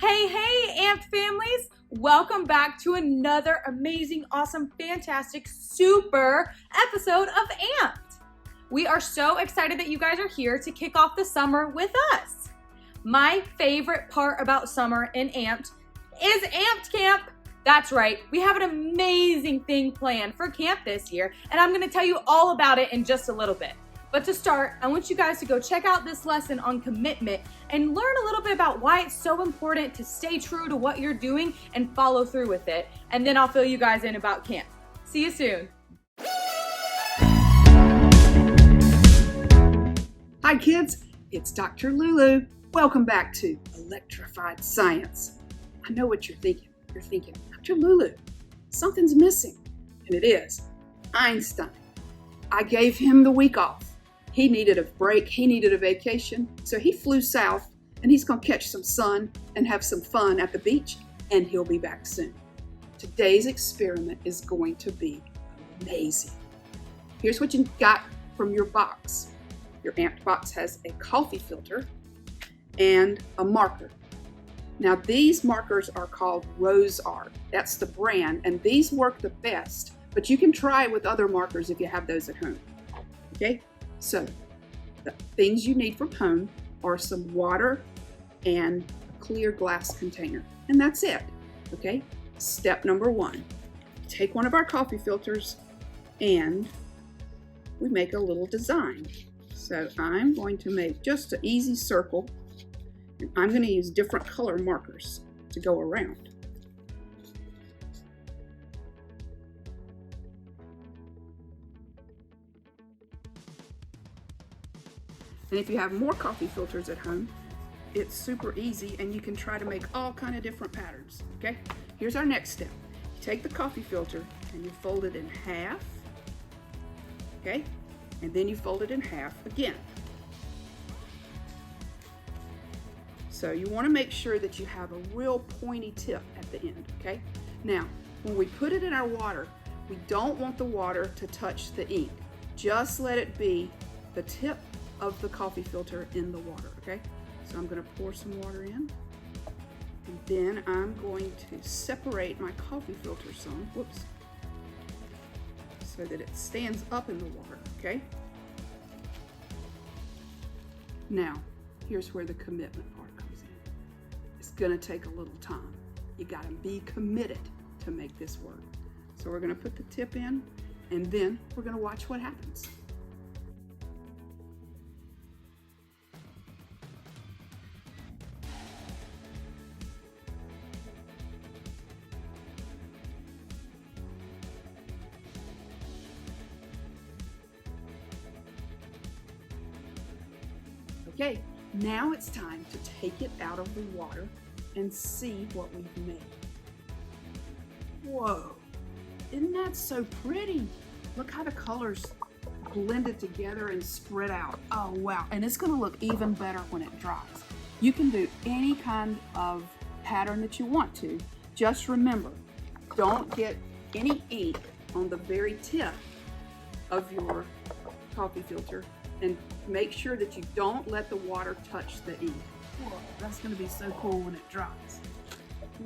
Hey, AMPED families! Welcome back to another amazing, awesome, fantastic, super episode of AMPED. We are so excited that you guys are here to kick off the summer with us. My favorite part about summer in AMPED is AMPED Camp. That's right, we have an amazing thing planned for camp this year, and I'm going to tell you all about it in just a little bit. But to start, I want you guys to go check out this lesson on commitment and learn a little bit about why it's so important to stay true to what you're doing and follow through with it. And then I'll fill you guys in about camp. See you soon. Hi kids, it's Dr. Lulu. Welcome back to Electrified Science. I know what you're thinking. You're thinking, Dr. Lulu, something's missing. And it is Einstein. I gave him the week off. He needed a break, he needed a vacation, so he flew south and he's gonna catch some sun and have some fun at the beach, and he'll be back soon. Today's experiment is going to be amazing. Here's what you got from your box. Your AMPED box has a coffee filter and a marker. Now these markers are called Rose Art. That's the brand, and these work the best, but you can try it with other markers if you have those at home. Okay? So, the things you need from home are some water and a clear glass container. And that's it, okay? Step number one, take one of our coffee filters and we make a little design. So I'm going to make just an easy circle, and I'm going to use different color markers to go around. And if you have more coffee filters at home, it's super easy and you can try to make all kind of different patterns, okay? Here's our next step. You take the coffee filter and you fold it in half, okay? And then you fold it in half again. So you want to make sure that you have a real pointy tip at the end, okay? Now, when we put it in our water, we don't want the water to touch the ink. Just let it be the tip of the coffee filter in the water, okay? So I'm gonna pour some water in, and then I'm going to separate my coffee filter some, whoops, so that it stands up in the water, okay? Now, here's where the commitment part comes in. It's gonna take a little time. You gotta be committed to make this work. So we're gonna put the tip in, and then we're gonna watch what happens. Okay, now it's time to take it out of the water and see what we've made. Whoa, isn't that so pretty? Look how the colors blended together and spread out. Oh wow, and it's gonna look even better when it dries. You can do any kind of pattern that you want to. Just remember, don't get any ink on the very tip of your coffee filter, and make sure that you don't let the water touch the ink. Whoa, that's gonna be so cool when it dries.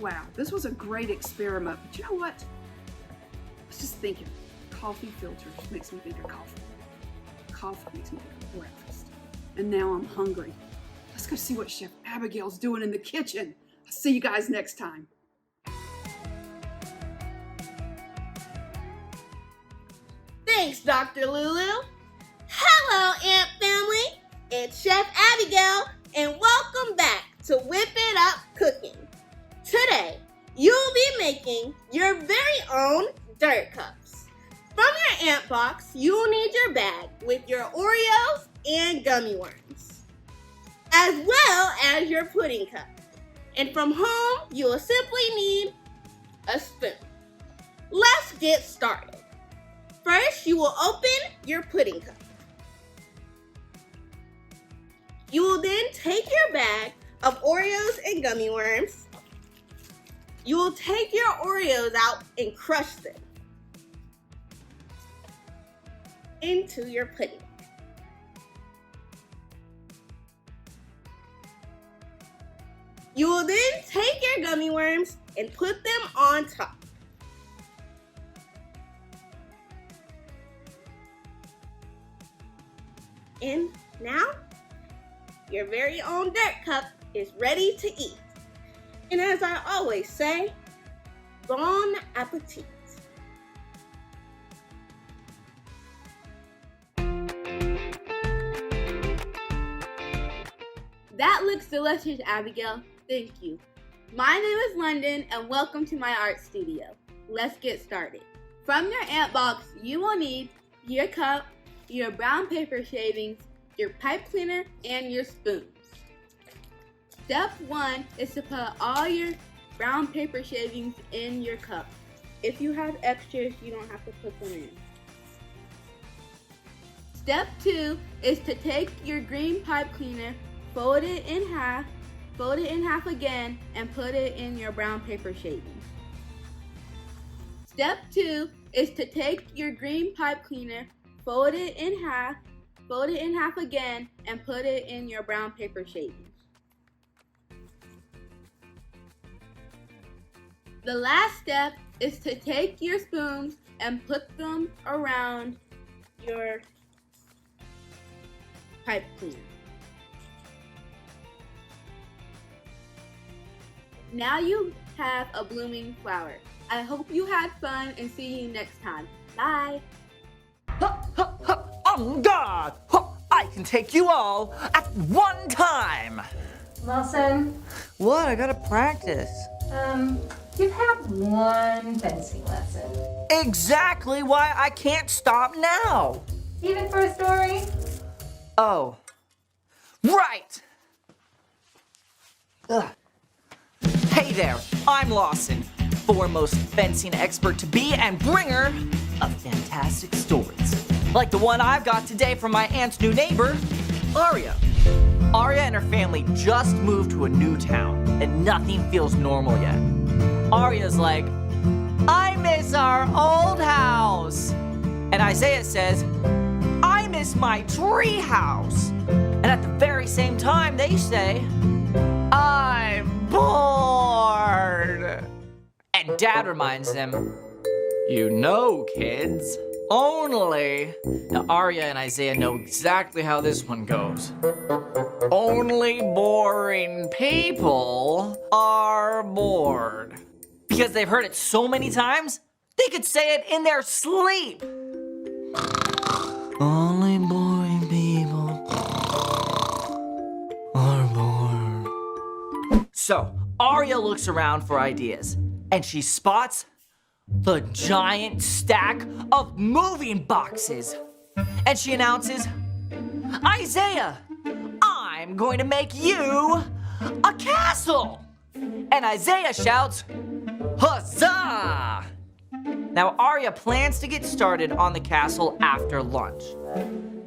Wow, this was a great experiment, but you know what? I was just thinking, coffee filter makes me think of coffee. Coffee makes me think of breakfast. And now I'm hungry. Let's go see what Chef Abigail's doing in the kitchen. I'll see you guys next time. Thanks, Dr. Lulu. Hello, AMP family. It's Chef Abigail, and welcome back to Whip It Up Cooking. Today, you'll be making your very own dirt cups. From your AMP box, you'll need your bag with your Oreos and gummy worms, as well as your pudding cup. And from home, you will simply need a spoon. Let's get started. First, you will open your pudding cup. You will then take your bag of Oreos and gummy worms. You will take your Oreos out and crush them into your pudding. You will then take your gummy worms and put them on top. And now, your very own dirt cup is ready to eat. And as I always say, bon appetit. That looks delicious, Abigail. Thank you. My name is London, and welcome to my art studio. Let's get started. From your ant box, you will need your cup, your brown paper shavings, your pipe cleaner, and your spoons. Step 1 is to put all your brown paper shavings in your cup. If you have extras, you don't have to put them in. Step 2 is to take your green pipe cleaner, fold it in half again, and put it in your brown paper shavings. Step 2 is to take your green pipe cleaner, fold it in half again, and put it in your brown paper shavings. The last step is to take your spoons and put them around your pipe cleaner. Now you have a blooming flower. I hope you had fun and see you next time. Bye. On guard! I can take you all at one time! Lawson, What? I gotta practice. you've had one fencing lesson. Exactly why I can't stop now! Even for a story? Oh. Right! Ugh. Hey there, I'm Lawson, foremost fencing expert to be and bringer of fantastic stories. Like the one I've got today from my aunt's new neighbor, Aria. Aria and her family just moved to a new town, and nothing feels normal yet. Aria's like, I miss our old house. And Isaiah says, I miss my tree house. And at the very same time, they say, I'm bored. And Dad reminds them, you know, kids, only. Now, Aria and Isaiah know exactly how this one goes. Only boring people are bored. Because they've heard it so many times, they could say it in their sleep. Only boring people are bored. So, Aria looks around for ideas, and she spots the giant stack of moving boxes. And she announces, Isaiah, I'm going to make you a castle. And Isaiah shouts, huzzah! Now Aria plans to get started on the castle after lunch.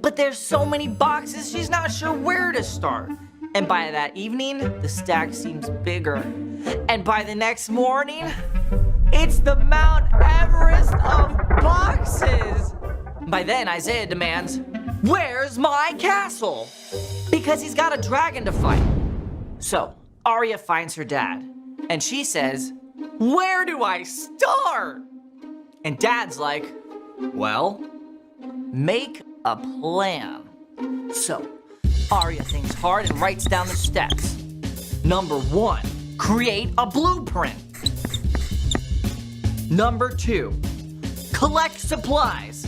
But there's so many boxes, she's not sure where to start. And by that evening, the stack seems bigger. And by the next morning, it's the Mount Everest of boxes. By then, Isaiah demands, where's my castle? Because he's got a dragon to fight. So, Aria finds her dad, and she says, where do I start? And Dad's like, well, make a plan. So, Aria thinks hard and writes down the steps. Number 1, create a blueprint. Number 2, collect supplies.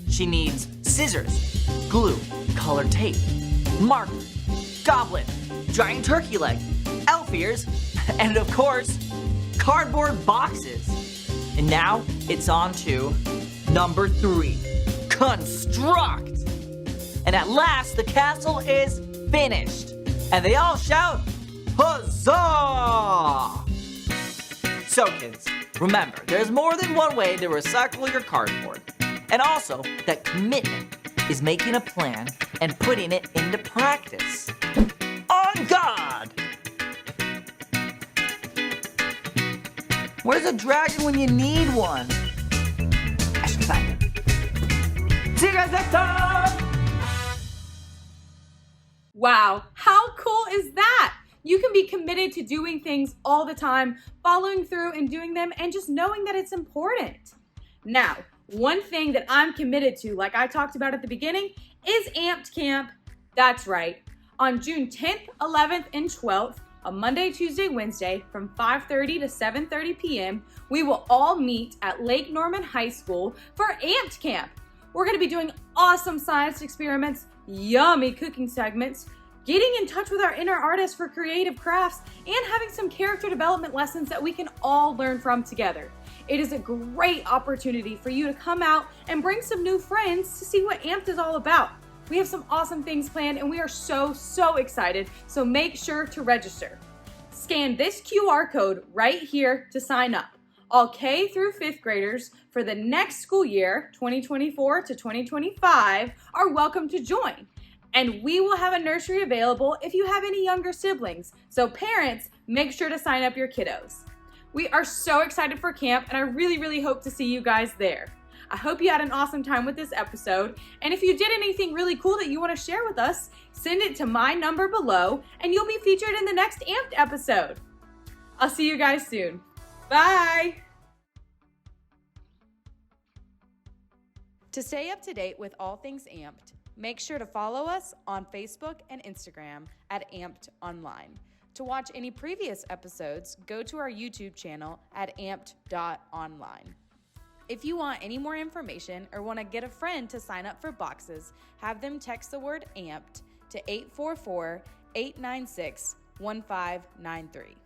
She needs scissors, glue, colored tape, marker, goblet, giant turkey leg, elf ears, and of course, cardboard boxes. And now it's on to number 3, construct. And at last, the castle is finished. And they all shout, huzzah! So kids, remember, there's more than one way to recycle your cardboard. And also, that commitment is making a plan and putting it into practice. On God! Where's a dragon when you need one? I should find him. See you guys next time! Wow, how cool is that? You can be committed to doing things all the time, following through and doing them, and just knowing that it's important. Now, one thing that I'm committed to, like I talked about at the beginning, is AMPED Camp. That's right. On June 10th, 11th, and 12th, on Monday, Tuesday, Wednesday, from 5:30 to 7:30 p.m., we will all meet at Lake Norman High School for AMPED Camp. We're going to be doing awesome science experiments, yummy cooking segments, getting in touch with our inner artists for creative crafts, and having some character development lessons that we can all learn from together. It is a great opportunity for you to come out and bring some new friends to see what AMPED is all about. We have some awesome things planned and we are so excited, so make sure to register. Scan this QR code right here to sign up. All K through 5th graders for the next school year, 2024 to 2025, are welcome to join. And we will have a nursery available if you have any younger siblings. So parents, make sure to sign up your kiddos. We are so excited for camp and I really hope to see you guys there. I hope you had an awesome time with this episode. And if you did anything really cool that you want to share with us, send it to my number below and you'll be featured in the next AMPED episode. I'll see you guys soon. Bye! To stay up to date with all things AMPED, make sure to follow us on Facebook and Instagram at AMPED Online. To watch any previous episodes, go to our YouTube channel at amped.online. If you want any more information or want to get a friend to sign up for boxes, have them text the word AMPED to 844-896-1593.